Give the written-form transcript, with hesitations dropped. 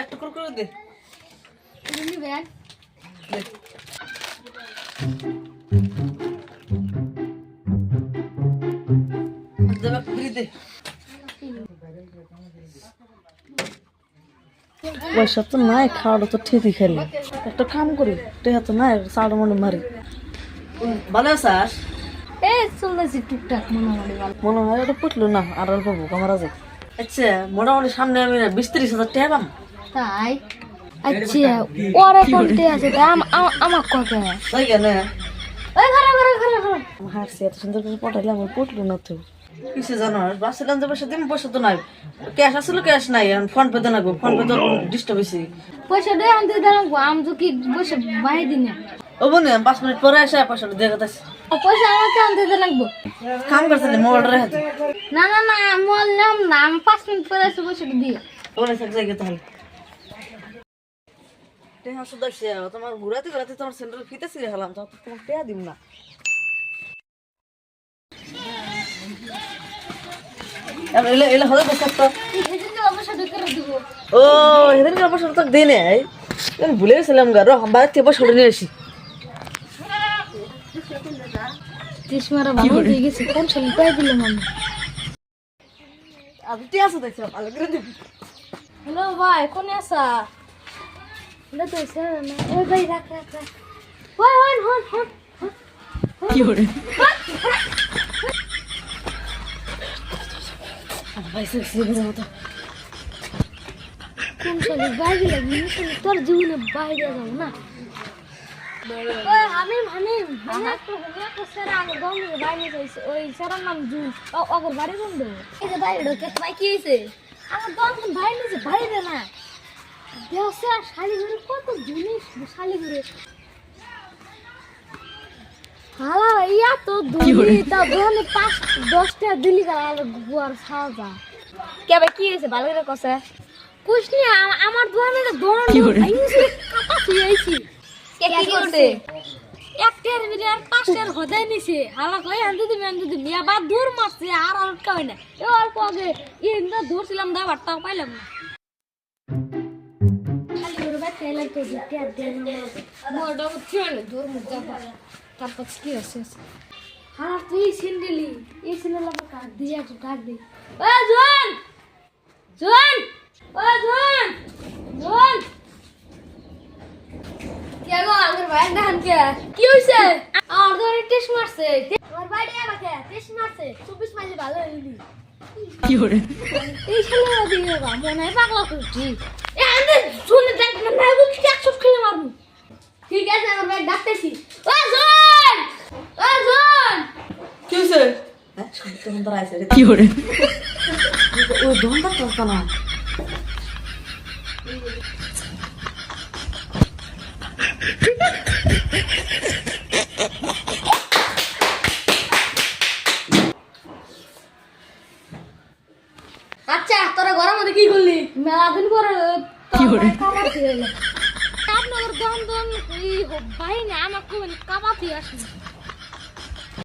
একটা করে দে তুমি ব্যাগ দেবা দে পয়সা তো নাই, খাওয়াটা তো ঠিকই খেলে। একটা কাম করি, টেহা তো নাই, চাড়া মনে মারি। ভালো আছিস? চলতেছি টুকটাক মোটামুটি ভালো। মনে হয় এটা পুটলো না, আর অল্প বোকা মারা যায়। আচ্ছা মোটামুটি সামনে আমি 20-30 হাজার টাকা পাম। তাই আচ্ছা ওরে কোনতে আছে আমার ককে তাই কেন ওই ঘরে হারছি এত সুন্দর করে পটাইলে আমার পুটলো না তো। কিছু জানো বাসছিলাম যে পয়সা দিন, পয়সা তো নাই। ক্যাশ আসলে ক্যাশ নাই, ফোন পে দেন, ফোন পে তো ডিস্টার্ব হয়েছি। পয়সা দে আমি দাঁড়াবো, আমি তো কি পয়সা বাই দিন ও বোন 5 মিনিট পরে এসে পয়সাটা দিয়ে গেছে। পয়সা আমাকে আনতে লাগবো। কাম করছিলি মোবাইল রেখে না আমি বললাম না, আমি 5 মিনিট পরে এসে পয়সাটা দিয়ে ওরে থাক যাই তাহলে। টেহা শুধু তোমার ঘুরাতে ঘুরাতে তোমার সেন্টারে ফিতে ছিঁড়ে হলাম, তো তোমার টেহা দিব না। এলে হলে তো সব ও সেদিনকে অবশ্য তো দিই নাই, ভুলে গেছিলাম গা। বাইরে থেকে পয়সা নিয়ে আসি। তিসমারা ভালো হয়ে গেছে, কোন ছবি পাই দিলাম আমি। আমি তে আসো দেখছিলাম ভালো করে দিবি। হ্যালো ভাই, কোনে আসা? এটা তো স্যার না। ওই ভাই রাখ হন কি করে ভাই সেক্সি মতো কোন ছবি বাইরে লাগি তোর জীবনে বাইরে যাবো না। ওই হামিম একটা স্যার আগে দম দিয়ে বাইরে যাইছে, ওই স্যারের নাম জুন। ওগর বাড়ি কোন দেবো? এই যে বাইরে ঢোকে ভাই, কি হয়েছে? আমার দম বাইরে নিয়েছে, বাইরে না দেওয়া শালি ঘুরে কত জিনিস শালি ঘুরে হালা ইয়া তো দুই তা দোকানে 5-10 টাকা দিলি গেল আর গুয়ার খাওয়া কে ভাই কি হয়েছে? ভালো করে কষে কুছনি আমার দোকানে দোকান কাপাসি আইছি। কে কি করছে? একটার মিলে আর 5টার হদাই নিছে। হালা কই আনতে দিবি আবার দূর মারছে, আর আলকা হয় না। এ অল্প আগে ইন্দা ধরছিলাম দা বাটটা পাইলাম না। খালি করে বাট খাইলাম তো দিতে আর দেন না মোড়া উঠিও না দূর মুজা পায়। তারপর কি আছে হালা তুই সিন্ডেলি এই সিন্ডেল আমার কাট দিয়ে একটু কাট দে। ও জোন ও জোন কে গো আমার ভাই ডান কে কি হইছে? আমার ধরে টেস্ট মারছে, আমার ভাই দিয়ে আমাকে টেস্ট মারছে 24 মাইলে ভালো হইলি। কি করে এই ছেলে দিয়ে বা মনে হয় পাগলা করছি। এ আন্দে শুনে দেখ না বল কি একশো খেলে মারবো। ঠিক আছে আমার ভাই ডাকতেছি। ও জোন কি হয়েছে? হ্যাঁ তখন তো আইছে কি করে ওই দোনটা তো না। আচ্ছা তোরা ঘরের মধ্যে কি করলি? মেলা দিন পরে কি করে কাবাতি হইলো। আপনার দম ভাই না আমাকে কাবাতি আসলো।